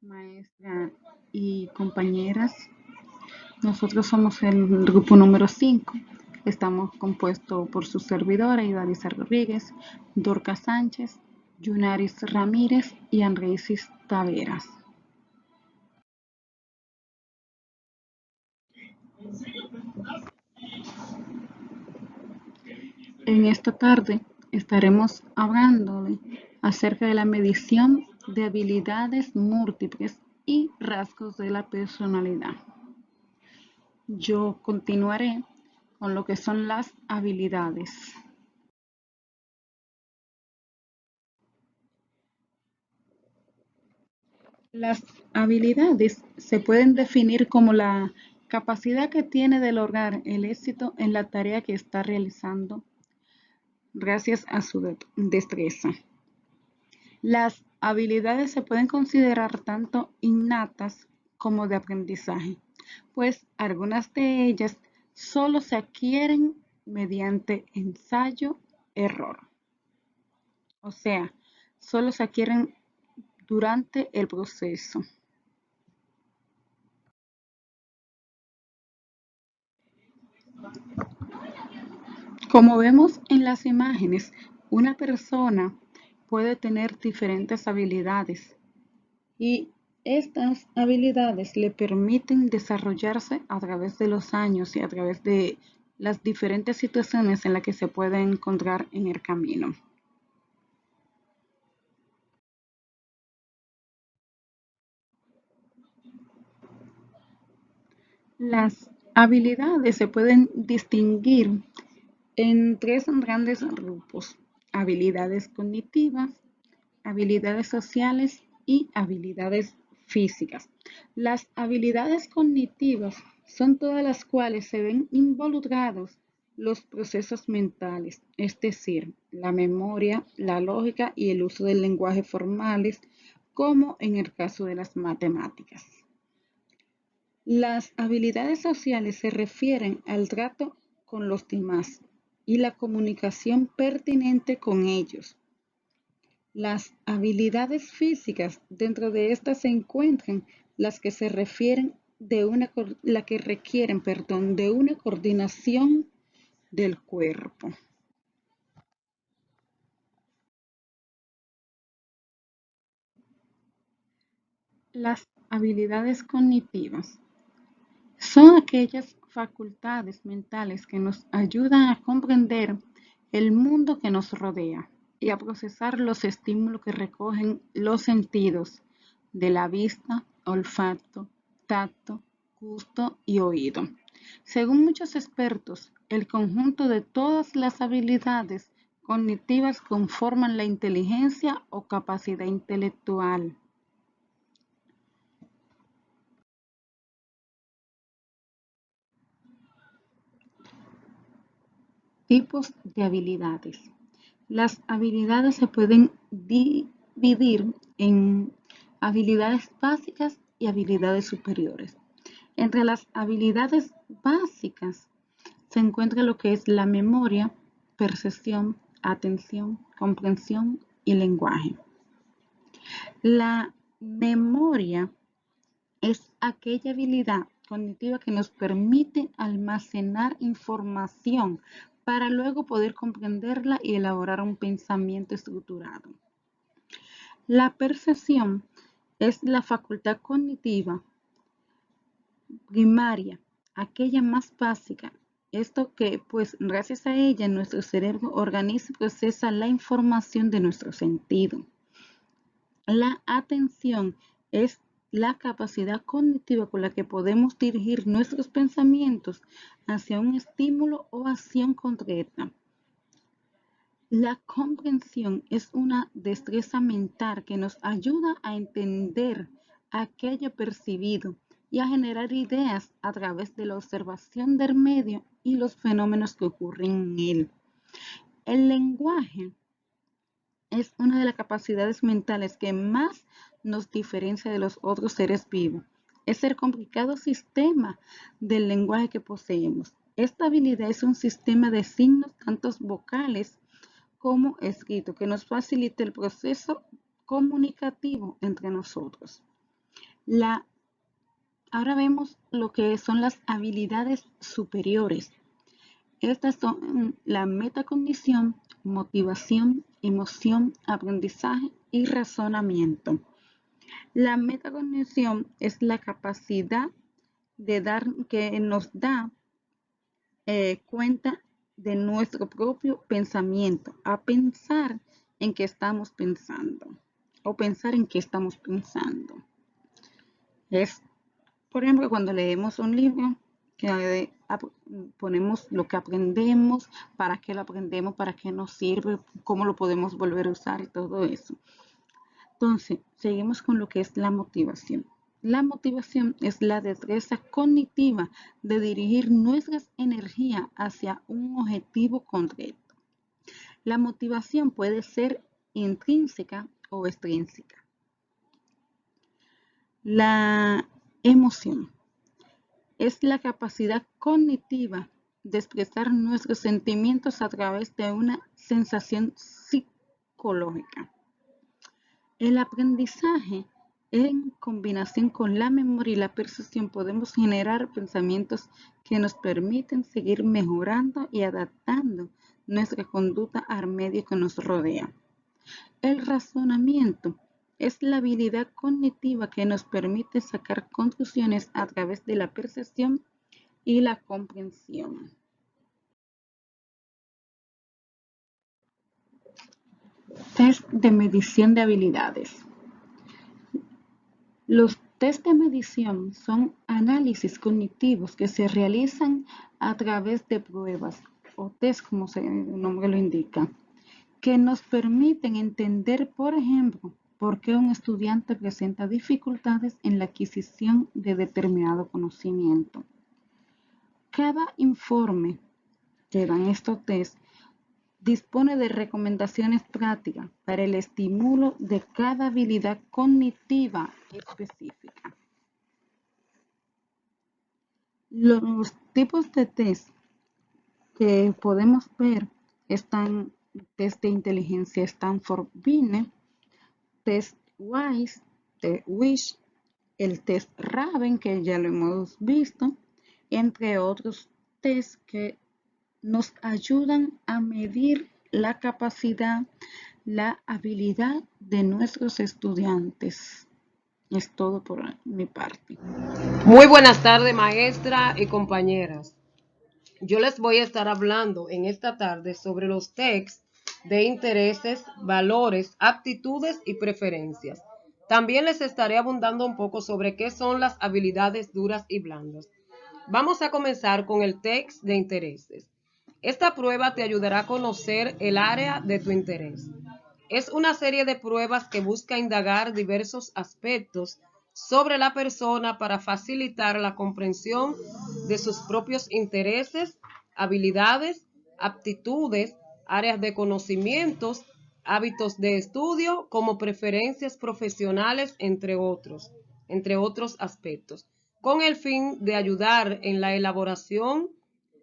maestra y compañeras. Nosotros somos el grupo número 5. Estamos compuestos por su servidora, Idalisa Rodríguez, Dorca Sánchez, Yunaris Ramírez y Andreisis Taveras. En esta tarde estaremos hablándole acerca de la medición de habilidades múltiples y rasgos de la personalidad. Yo continuaré con lo que son las habilidades. Las habilidades se pueden definir como la capacidad que tiene de lograr el éxito en la tarea que está realizando gracias a su destreza. Las habilidades se pueden considerar tanto innatas como de aprendizaje, pues algunas de ellas solo se adquieren mediante ensayo-error. O sea, solo se adquieren durante el proceso. Como vemos en las imágenes, una persona puede tener diferentes habilidades y estas habilidades le permiten desarrollarse a través de los años y a través de las diferentes situaciones en las que se puede encontrar en el camino. Las habilidades se pueden distinguir en tres grandes grupos: habilidades cognitivas, habilidades sociales y habilidades físicas. Las habilidades cognitivas son todas las cuales se ven involucrados los procesos mentales, es decir, la memoria, la lógica y el uso del lenguaje formales, como en el caso de las matemáticas. Las habilidades sociales se refieren al trato con los demás y la comunicación pertinente con ellos. Las habilidades físicas, dentro de estas se encuentran las que se refieren la que requieren, de una coordinación del cuerpo. Las habilidades cognitivas son aquellas facultades mentales que nos ayudan a comprender el mundo que nos rodea y a procesar los estímulos que recogen los sentidos de la vista, olfato, tacto, gusto y oído. Según muchos expertos, el conjunto de todas las habilidades cognitivas conforman la inteligencia o capacidad intelectual. Tipos de habilidades. Las habilidades se pueden dividir en habilidades básicas y habilidades superiores. Entre las habilidades básicas se encuentra lo que es la memoria, percepción, atención, comprensión y lenguaje. La memoria es aquella habilidad cognitiva que nos permite almacenar información para luego poder comprenderla y elaborar un pensamiento estructurado. La percepción es la facultad cognitiva primaria, aquella más básica. Esto que, pues, gracias a ella, nuestro cerebro organiza y procesa la información de nuestro sentido. La atención es la capacidad cognitiva con la que podemos dirigir nuestros pensamientos hacia un estímulo o acción concreta. La comprensión es una destreza mental que nos ayuda a entender aquello percibido y a generar ideas a través de la observación del medio y los fenómenos que ocurren en él. El lenguaje es una de las capacidades mentales que más nos diferencia de los otros seres vivos. Es el complicado sistema del lenguaje que poseemos. Esta habilidad es un sistema de signos, tanto vocales como escrito, que nos facilita el proceso comunicativo entre nosotros. Ahora vemos lo que son las habilidades superiores. Estas son la metacognición, motivación, emoción, aprendizaje y razonamiento. La metacognición es la capacidad que nos da cuenta de nuestro propio pensamiento, a pensar en qué estamos pensando o pensar en qué estamos pensando. Es, por ejemplo, cuando leemos un libro, que ponemos lo que aprendemos, para qué lo aprendemos, para qué nos sirve, cómo lo podemos volver a usar y todo eso. Entonces, seguimos con lo que es la motivación. La motivación es la destreza cognitiva de dirigir nuestras energías hacia un objetivo concreto. La motivación puede ser intrínseca o extrínseca. La emoción es la capacidad cognitiva de expresar nuestros sentimientos a través de una sensación psicológica. El aprendizaje, en combinación con la memoria y la percepción, podemos generar pensamientos que nos permiten seguir mejorando y adaptando nuestra conducta al medio que nos rodea. El razonamiento es la habilidad cognitiva que nos permite sacar conclusiones a través de la percepción y la comprensión. Test de medición de habilidades. Los test de medición son análisis cognitivos que se realizan a través de pruebas o test, como el nombre lo indica, que nos permiten entender, por ejemplo, por qué un estudiante presenta dificultades en la adquisición de determinado conocimiento. Cada informe que dan estos test dispone de recomendaciones prácticas para el estímulo de cada habilidad cognitiva específica. Los tipos de test que podemos ver están test de inteligencia Stanford-Binet, test WISE, test WISH, el test Raven, que ya lo hemos visto, entre otros test que nos ayudan a medir la capacidad, la habilidad de nuestros estudiantes. Es todo por mi parte. Muy buenas tardes, maestra y compañeras. Yo les voy a estar hablando en esta tarde sobre los tests de intereses, valores, aptitudes y preferencias. También les estaré abundando un poco sobre qué son las habilidades duras y blandas. Vamos a comenzar con el test de intereses. Esta prueba te ayudará a conocer el área de tu interés. Es una serie de pruebas que busca indagar diversos aspectos sobre la persona para facilitar la comprensión de sus propios intereses, habilidades, aptitudes, áreas de conocimientos, hábitos de estudio, como preferencias profesionales, entre otros aspectos, con el fin de ayudar en la elaboración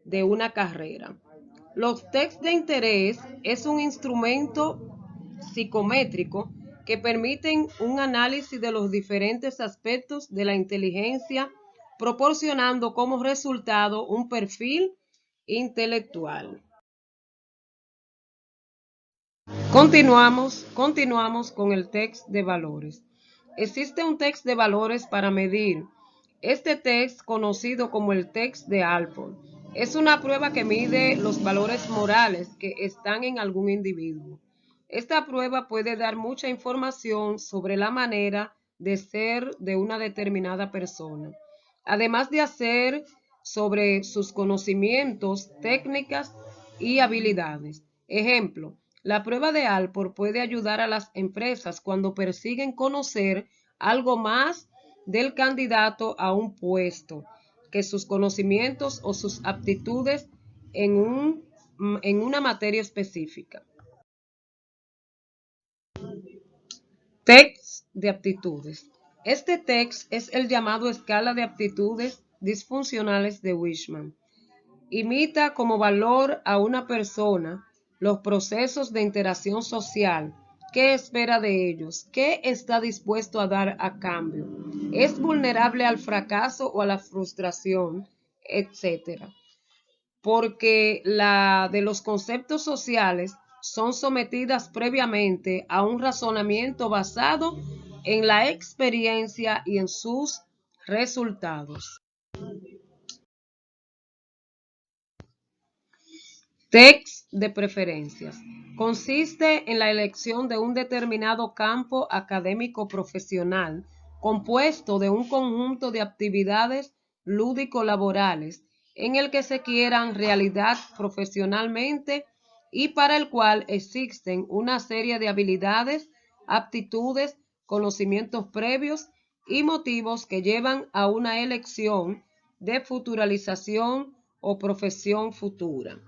de una carrera. Los tests de interés es un instrumento psicométrico que permiten un análisis de los diferentes aspectos de la inteligencia, proporcionando como resultado un perfil intelectual. Continuamos con el test de valores. Existe un test de valores para medir. Este test, conocido como el test de Alport, es una prueba que mide los valores morales que están en algún individuo. Esta prueba puede dar mucha información sobre la manera de ser de una determinada persona, además de hacer sobre sus conocimientos, técnicas y habilidades. Ejemplo, la prueba de Alport puede ayudar a las empresas cuando persiguen conocer algo más del candidato a un puesto que sus conocimientos o sus aptitudes en una materia específica. Test de aptitudes. Este test es el llamado escala de aptitudes disfuncionales de Wishman. Imita como valor a una persona los procesos de interacción social, ¿Qué espera de ellos? ¿Qué está dispuesto a dar a cambio? ¿Es vulnerable al fracaso o a la frustración, etcétera? Porque la de los conceptos sociales son sometidas previamente a un razonamiento basado en la experiencia y en sus resultados. Text de preferencias. Consiste en la elección de un determinado campo académico profesional compuesto de un conjunto de actividades lúdico-laborales en el que se quieran realidad profesionalmente y para el cual existen una serie de habilidades, aptitudes, conocimientos previos y motivos que llevan a una elección de futuralización o profesión futura.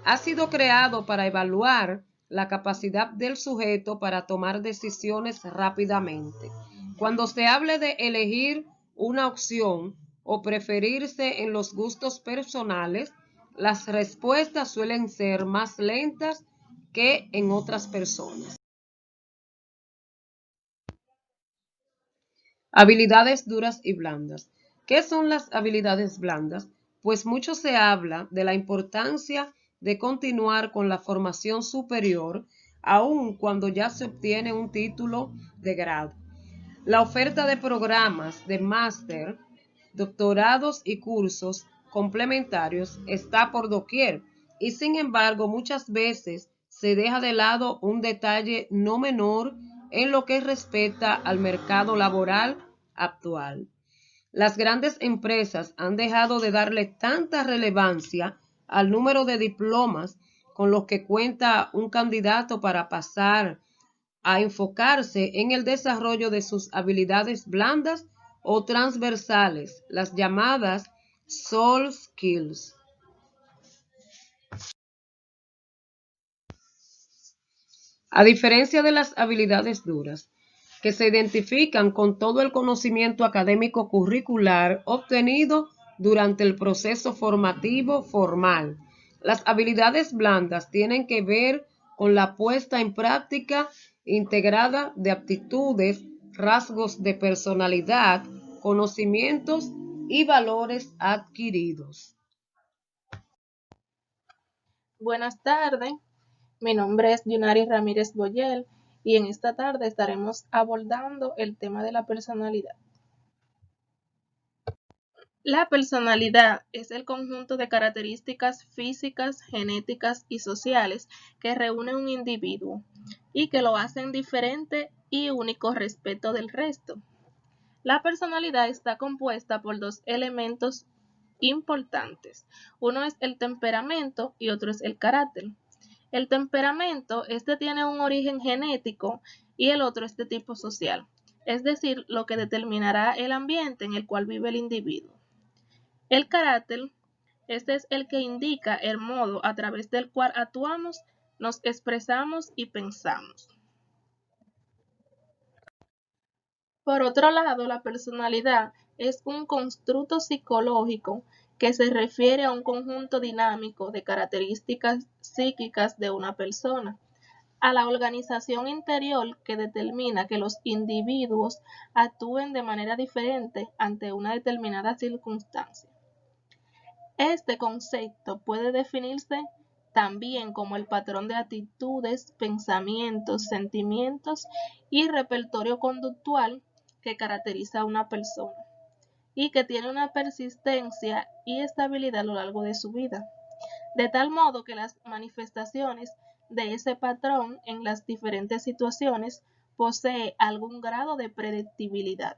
Ha sido creado para evaluar la capacidad del sujeto para tomar decisiones rápidamente. Cuando se hable de elegir una opción o preferirse en los gustos personales, las respuestas suelen ser más lentas que en otras personas. Habilidades duras y blandas. ¿Qué son las habilidades blandas? Pues mucho se habla de la importancia de continuar con la formación superior, aun cuando ya se obtiene un título de grado. La oferta de programas de máster, doctorados y cursos complementarios está por doquier y sin embargo muchas veces se deja de lado un detalle no menor en lo que respecta al mercado laboral actual. Las grandes empresas han dejado de darle tanta relevancia al número de diplomas con los que cuenta un candidato para pasar a enfocarse en el desarrollo de sus habilidades blandas o transversales, las llamadas soft skills. A diferencia de las habilidades duras, que se identifican con todo el conocimiento académico curricular obtenido durante el proceso formativo formal, las habilidades blandas tienen que ver con la puesta en práctica integrada de aptitudes, rasgos de personalidad, conocimientos y valores adquiridos. Buenas tardes, mi nombre es Yunari Ramírez Boyel y en esta tarde estaremos abordando el tema de la personalidad. La personalidad es el conjunto de características físicas, genéticas y sociales que reúne un individuo y que lo hacen diferente y único respecto del resto. La personalidad está compuesta por dos elementos importantes. Uno es el temperamento y otro es el carácter. El temperamento, tiene un origen genético y el otro es de tipo social, es decir, lo que determinará el ambiente en el cual vive el individuo. El carácter, es el que indica el modo a través del cual actuamos, nos expresamos y pensamos. Por otro lado, la personalidad es un constructo psicológico que se refiere a un conjunto dinámico de características psíquicas de una persona, a la organización interior que determina que los individuos actúen de manera diferente ante una determinada circunstancia. Este concepto puede definirse también como el patrón de actitudes, pensamientos, sentimientos y repertorio conductual que caracteriza a una persona y que tiene una persistencia y estabilidad a lo largo de su vida, de tal modo que las manifestaciones de ese patrón en las diferentes situaciones posee algún grado de predictibilidad.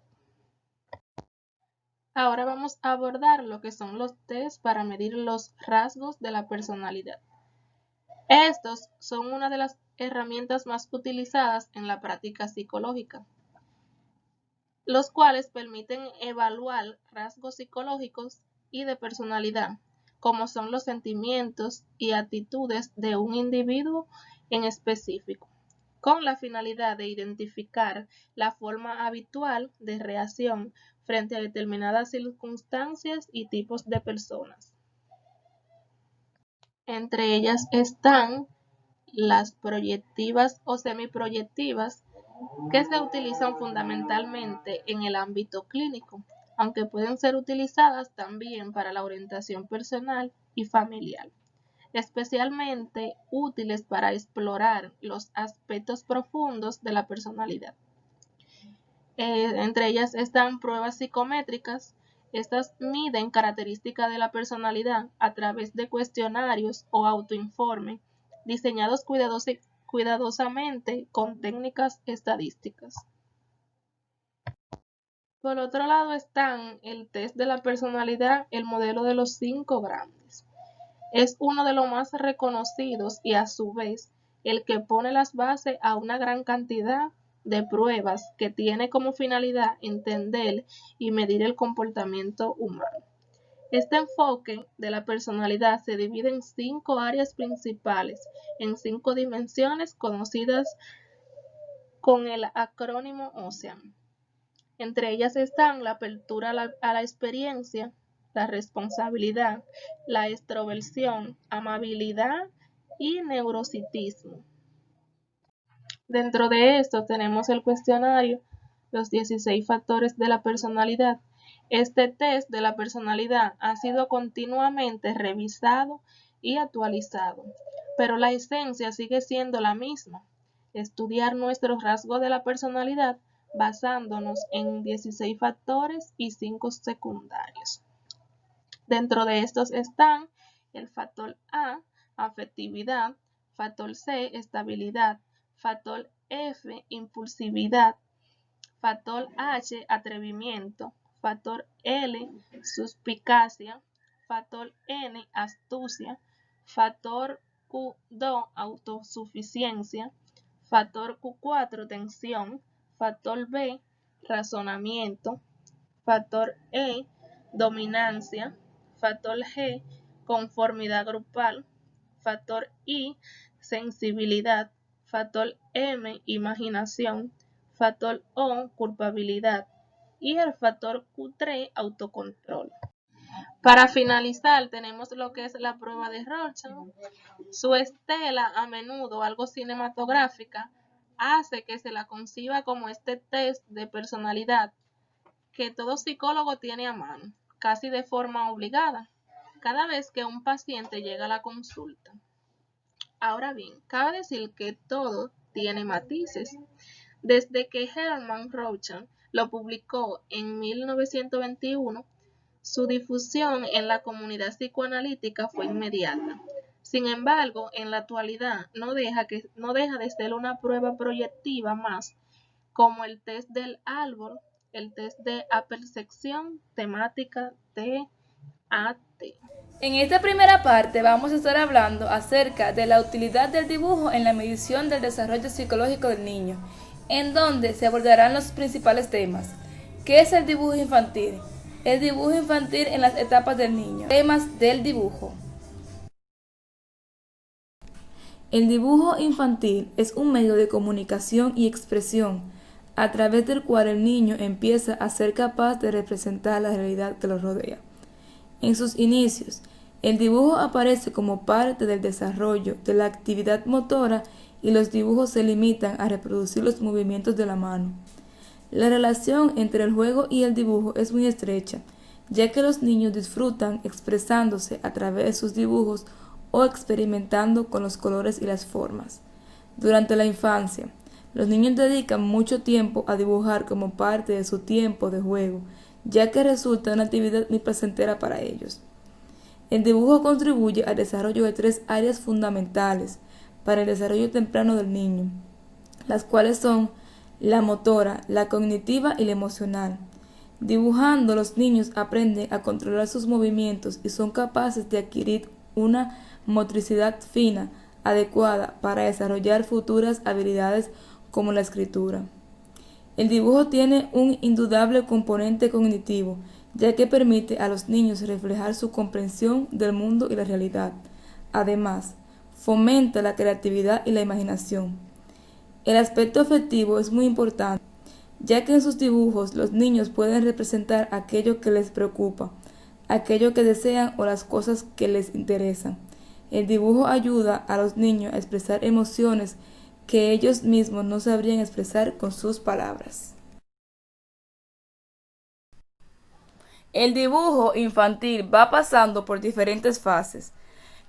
Ahora vamos a abordar lo que son los test para medir los rasgos de la personalidad. Estos son una de las herramientas más utilizadas en la práctica psicológica, los cuales permiten evaluar rasgos psicológicos y de personalidad, como son los sentimientos y actitudes de un individuo en específico, con la finalidad de identificar la forma habitual de reacción frente a determinadas circunstancias y tipos de personas. Entre ellas están las proyectivas o semiproyectivas, que se utilizan fundamentalmente en el ámbito clínico, aunque pueden ser utilizadas también para la orientación personal y familiar, especialmente útiles para explorar los aspectos profundos de la personalidad. Entre ellas están pruebas psicométricas. Estas miden características de la personalidad a través de cuestionarios o autoinformes diseñados cuidadosamente con técnicas estadísticas. Por otro lado están el test de la personalidad, el modelo de los 5 grandes. Es uno de los más reconocidos y a su vez el que pone las bases a una gran cantidad de pruebas que tiene como finalidad entender y medir el comportamiento humano. Este enfoque de la personalidad se divide en 5 áreas principales, en 5 dimensiones conocidas con el acrónimo OCEAN. Entre ellas están la apertura a la experiencia, la responsabilidad, la extroversión, amabilidad y neuropsiquismo. Dentro de esto tenemos el cuestionario, los 16 factores de la personalidad. Este test de la personalidad ha sido continuamente revisado y actualizado, pero la esencia sigue siendo la misma: estudiar nuestros rasgos de la personalidad basándonos en 16 factores y 5 secundarios. Dentro de estos están el factor A, afectividad; factor C, estabilidad; factor F, impulsividad; factor H, atrevimiento; factor L, suspicacia; factor N, astucia; factor Q2, autosuficiencia; factor Q4, tensión; factor B, razonamiento; factor E, dominancia; factor G, conformidad grupal; factor I, sensibilidad; factor M, imaginación; factor O, culpabilidad; y el factor Q3, autocontrol. Para finalizar, tenemos lo que es la prueba de Rorschach. Su estela, a menudo algo cinematográfica, hace que se la conciba como este test de personalidad que todo psicólogo tiene a mano, casi de forma obligada, cada vez que un paciente llega a la consulta. Ahora bien, cabe decir que todo tiene matices. Desde que Hermann Rorschach lo publicó en 1921, su difusión en la comunidad psicoanalítica fue inmediata. Sin embargo, en la actualidad no deja de ser una prueba proyectiva más, como el test del árbol, el test de apercepción temática TAT. En esta primera parte vamos a estar hablando acerca de la utilidad del dibujo en la medición del desarrollo psicológico del niño, en donde se abordarán los principales temas. ¿Qué es el dibujo infantil? El dibujo infantil en las etapas del niño. Temas del dibujo. El dibujo infantil es un medio de comunicación y expresión a través del cual el niño empieza a ser capaz de representar la realidad que lo rodea. En sus inicios, el dibujo aparece como parte del desarrollo de la actividad motora y los dibujos se limitan a reproducir los movimientos de la mano. La relación entre el juego y el dibujo es muy estrecha, ya que los niños disfrutan expresándose a través de sus dibujos o experimentando con los colores y las formas. Durante la infancia, los niños dedican mucho tiempo a dibujar como parte de su tiempo de juego, ya que resulta una actividad muy placentera para ellos. El dibujo contribuye al desarrollo de 3 áreas fundamentales para el desarrollo temprano del niño, las cuales son la motora, la cognitiva y la emocional. Dibujando, los niños aprenden a controlar sus movimientos y son capaces de adquirir una motricidad fina, adecuada para desarrollar futuras habilidades como la escritura. El dibujo tiene un indudable componente cognitivo, ya que permite a los niños reflejar su comprensión del mundo y la realidad. Además, fomenta la creatividad y la imaginación. El aspecto afectivo es muy importante, ya que en sus dibujos los niños pueden representar aquello que les preocupa, aquello que desean o las cosas que les interesan. El dibujo ayuda a los niños a expresar emociones que ellos mismos no sabrían expresar con sus palabras. El dibujo infantil va pasando por diferentes fases.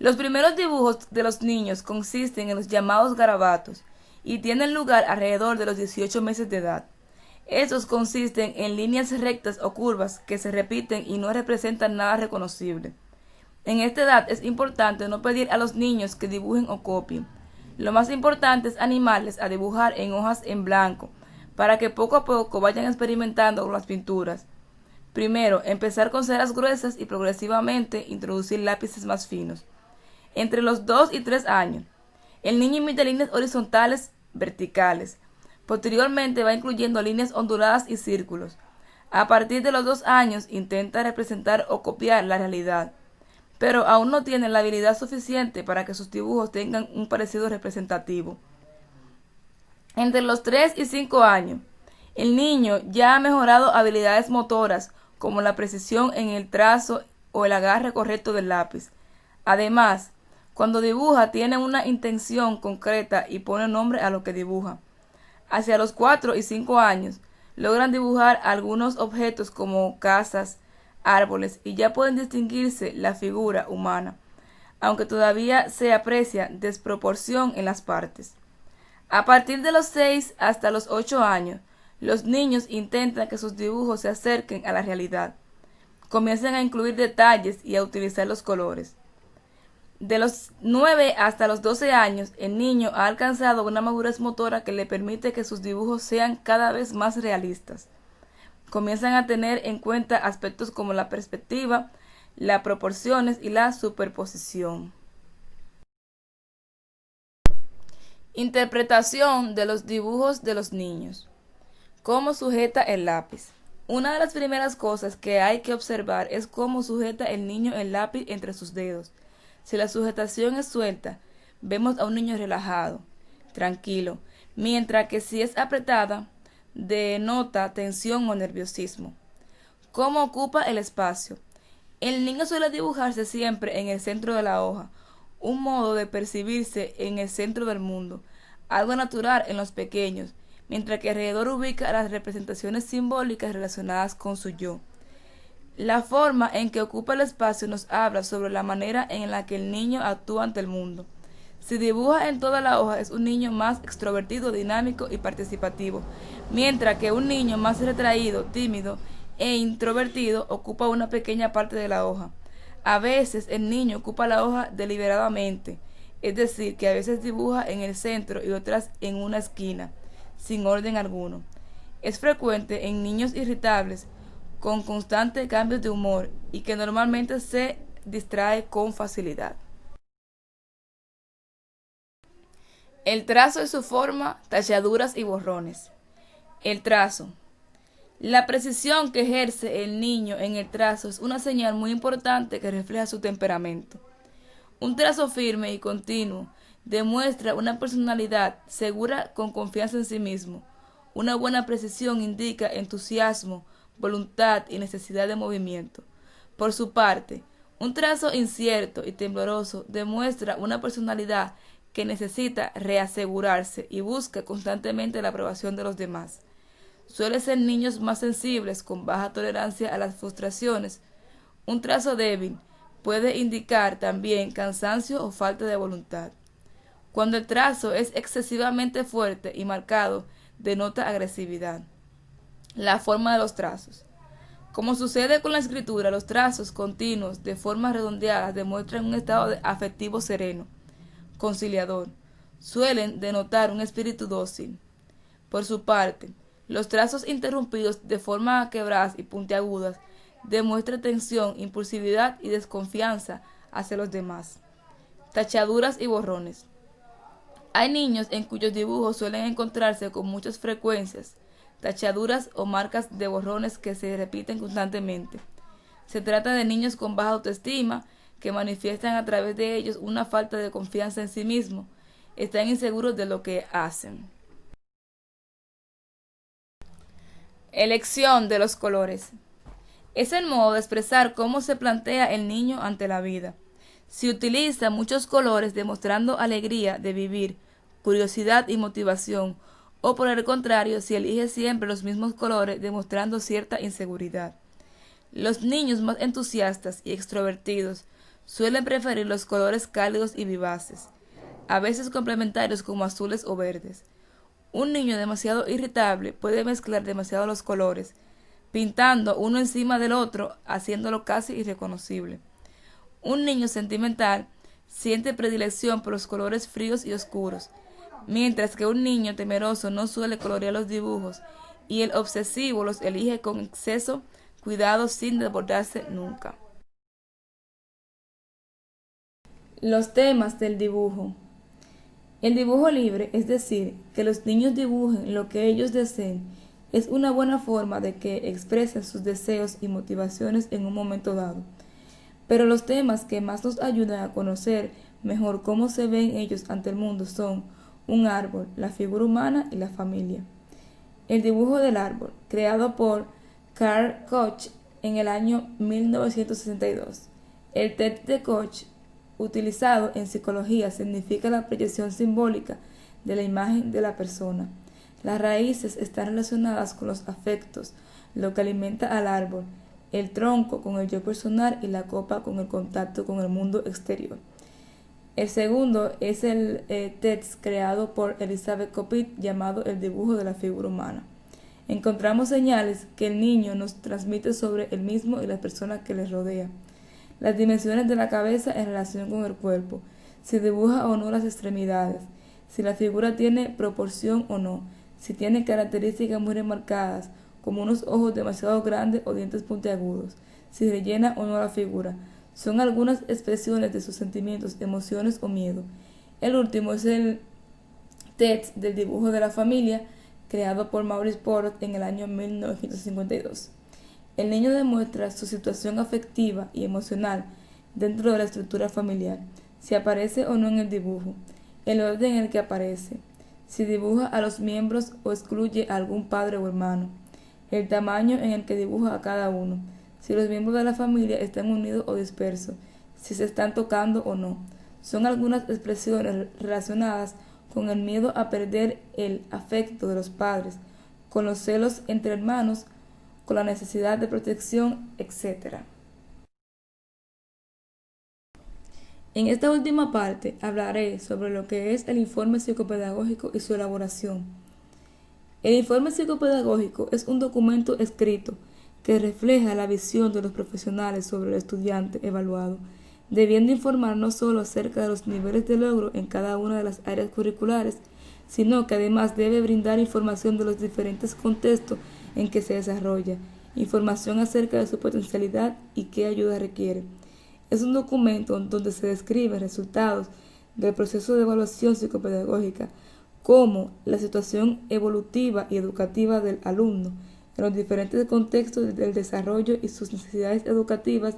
Los primeros dibujos de los niños consisten en los llamados garabatos y tienen lugar alrededor de los 18 meses de edad. Estos consisten en líneas rectas o curvas que se repiten y no representan nada reconocible. En esta edad es importante no pedir a los niños que dibujen o copien. Lo más importante es animarles a dibujar en hojas en blanco, para que poco a poco vayan experimentando con las pinturas. Primero, empezar con ceras gruesas y progresivamente introducir lápices más finos. Entre los 2 y 3 años, el niño imita líneas horizontales, verticales. Posteriormente va incluyendo líneas onduladas y círculos. A partir de los 2 años intenta representar o copiar la realidad, pero aún no tiene la habilidad suficiente para que sus dibujos tengan un parecido representativo. Entre los 3 y 5 años, el niño ya ha mejorado habilidades motoras como la precisión en el trazo o el agarre correcto del lápiz. Además, cuando dibuja tiene una intención concreta y pone nombre a lo que dibuja. Hacia los 4 y 5 años logran dibujar algunos objetos como casas, árboles y ya pueden distinguirse la figura humana, aunque todavía se aprecia desproporción en las partes. A partir de los 6 hasta los 8 años, los niños intentan que sus dibujos se acerquen a la realidad. Comienzan a incluir detalles y a utilizar los colores. De los 9 hasta los 12 años, el niño ha alcanzado una madurez motora que le permite que sus dibujos sean cada vez más realistas. Comienzan a tener en cuenta aspectos como la perspectiva, las proporciones y la superposición. Interpretación de los dibujos de los niños. ¿Cómo sujeta el lápiz? Una de las primeras cosas que hay que observar es cómo sujeta el niño el lápiz entre sus dedos. Si la sujetación es suelta, vemos a un niño relajado, tranquilo, mientras que si es apretada, denota tensión o nerviosismo. ¿Cómo ocupa el espacio? El niño suele dibujarse siempre en el centro de la hoja, un modo de percibirse en el centro del mundo, algo natural en los pequeños, mientras que alrededor ubica las representaciones simbólicas relacionadas con su yo. La forma en que ocupa el espacio nos habla sobre la manera en la que el niño actúa ante el mundo. Si dibuja en toda la hoja es un niño más extrovertido, dinámico y participativo, mientras que un niño más retraído, tímido e introvertido ocupa una pequeña parte de la hoja. A veces el niño ocupa la hoja deliberadamente, es decir, que a veces dibuja en el centro y otras en una esquina, sin orden alguno. Es frecuente en niños irritables, con constantes cambios de humor y que normalmente se distrae con facilidad. El trazo y su forma, tachaduras y borrones. El trazo. La precisión que ejerce el niño en el trazo es una señal muy importante que refleja su temperamento. Un trazo firme y continuo demuestra una personalidad segura con confianza en sí mismo. Una buena precisión indica entusiasmo, voluntad y necesidad de movimiento. Por su parte, un trazo incierto y tembloroso demuestra una personalidad que necesita reasegurarse y busca constantemente la aprobación de los demás. Suelen ser niños más sensibles, con baja tolerancia a las frustraciones. Un trazo débil puede indicar también cansancio o falta de voluntad. Cuando el trazo es excesivamente fuerte y marcado, denota agresividad. La forma de los trazos. Como sucede con la escritura, los trazos continuos de formas redondeadas demuestran un estado afectivo sereno, conciliador. Suelen denotar un espíritu dócil. Por su parte, los trazos interrumpidos de forma quebradas y puntiagudas demuestran tensión, impulsividad y desconfianza hacia los demás. Tachaduras y borrones. Hay niños en cuyos dibujos suelen encontrarse con muchas frecuencias tachaduras o marcas de borrones que se repiten constantemente. Se trata de niños con baja autoestima que manifiestan a través de ellos una falta de confianza en sí mismos. Están inseguros de lo que hacen. Elección de los colores. Es el modo de expresar cómo se plantea el niño ante la vida. Si utiliza muchos colores demostrando alegría de vivir, curiosidad y motivación, o por el contrario, si elige siempre los mismos colores demostrando cierta inseguridad. Los niños más entusiastas y extrovertidos suelen preferir los colores cálidos y vivaces, a veces complementarios como azules o verdes. Un niño demasiado irritable puede mezclar demasiado los colores, pintando uno encima del otro, haciéndolo casi irreconocible. Un niño sentimental siente predilección por los colores fríos y oscuros, mientras que un niño temeroso no suele colorear los dibujos y el obsesivo los elige con exceso cuidado sin desbordarse nunca. Los temas del dibujo. El dibujo libre, es decir, que los niños dibujen lo que ellos deseen, es una buena forma de que expresen sus deseos y motivaciones en un momento dado. Pero los temas que más nos ayudan a conocer mejor cómo se ven ellos ante el mundo son un árbol, la figura humana y la familia. El dibujo del árbol, creado por Carl Koch en el año 1962. El test de Koch, utilizado en psicología, significa la proyección simbólica de la imagen de la persona. Las raíces están relacionadas con los afectos, lo que alimenta al árbol, el tronco con el yo personal y la copa con el contacto con el mundo exterior. El segundo es el test creado por Elizabeth Kopit llamado el dibujo de la figura humana. Encontramos señales que el niño nos transmite sobre él mismo y las personas que le rodean. Las dimensiones de la cabeza en relación con el cuerpo, si dibuja o no las extremidades, si la figura tiene proporción o no, si tiene características muy remarcadas, como unos ojos demasiado grandes o dientes puntiagudos, si rellena o no la figura. Son algunas expresiones de sus sentimientos, emociones o miedo. El último es el test del dibujo de la familia, creado por Maurice Porot en el año 1952. El niño demuestra su situación afectiva y emocional dentro de la estructura familiar, si aparece o no en el dibujo, el orden en el que aparece, si dibuja a los miembros o excluye a algún padre o hermano, el tamaño en el que dibuja a cada uno, si los miembros de la familia están unidos o dispersos, si se están tocando o no. Son algunas expresiones relacionadas con el miedo a perder el afecto de los padres, con los celos entre hermanos, con la necesidad de protección, etc. En esta última parte hablaré sobre lo que es el informe psicopedagógico y su elaboración. El informe psicopedagógico es un documento escrito que refleja la visión de los profesionales sobre el estudiante evaluado, debiendo informar no solo acerca de los niveles de logro en cada una de las áreas curriculares, sino que además debe brindar información de los diferentes contextos en que se desarrolla, información acerca de su potencialidad y qué ayuda requiere. Es un documento donde se describen resultados del proceso de evaluación psicopedagógica, como la situación evolutiva y educativa del alumno, en los diferentes contextos del desarrollo y sus necesidades educativas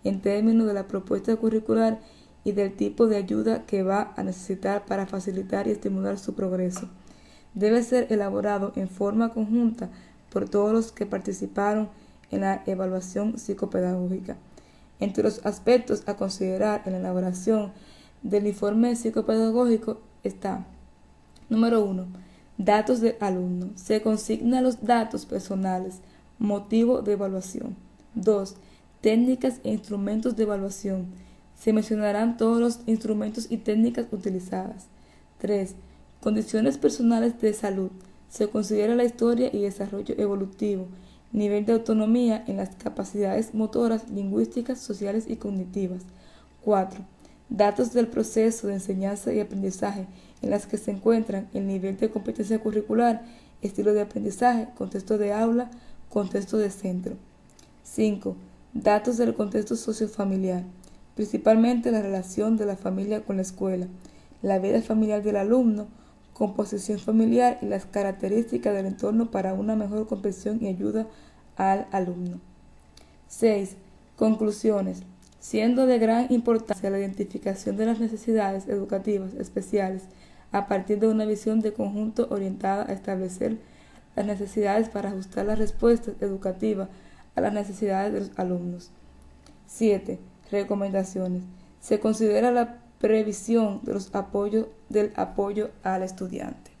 en términos de la propuesta curricular y del tipo de ayuda que va a necesitar para facilitar y estimular su progreso. Debe ser elaborado en forma conjunta por todos los que participaron en la evaluación psicopedagógica. Entre los aspectos a considerar en la elaboración del informe psicopedagógico está: número 1. Datos del alumno. Se consignan los datos personales, motivo de evaluación. 2. Técnicas e instrumentos de evaluación. Se mencionarán todos los instrumentos y técnicas utilizadas. 3. Condiciones personales de salud. Se considera la historia y desarrollo evolutivo, nivel de autonomía en las capacidades motoras, lingüísticas, sociales y cognitivas. 4. Datos del proceso de enseñanza y aprendizaje, en las que se encuentran el nivel de competencia curricular, estilo de aprendizaje, contexto de aula, contexto de centro. 5. Datos del contexto sociofamiliar, principalmente la relación de la familia con la escuela, la vida familiar del alumno, composición familiar y las características del entorno para una mejor comprensión y ayuda al alumno. 6. Conclusiones. Siendo de gran importancia la identificación de las necesidades educativas especiales a partir de una visión de conjunto orientada a establecer las necesidades para ajustar las respuestas educativas a las necesidades de los alumnos. 7. Recomendaciones. se considera la previsión de del apoyo al estudiante.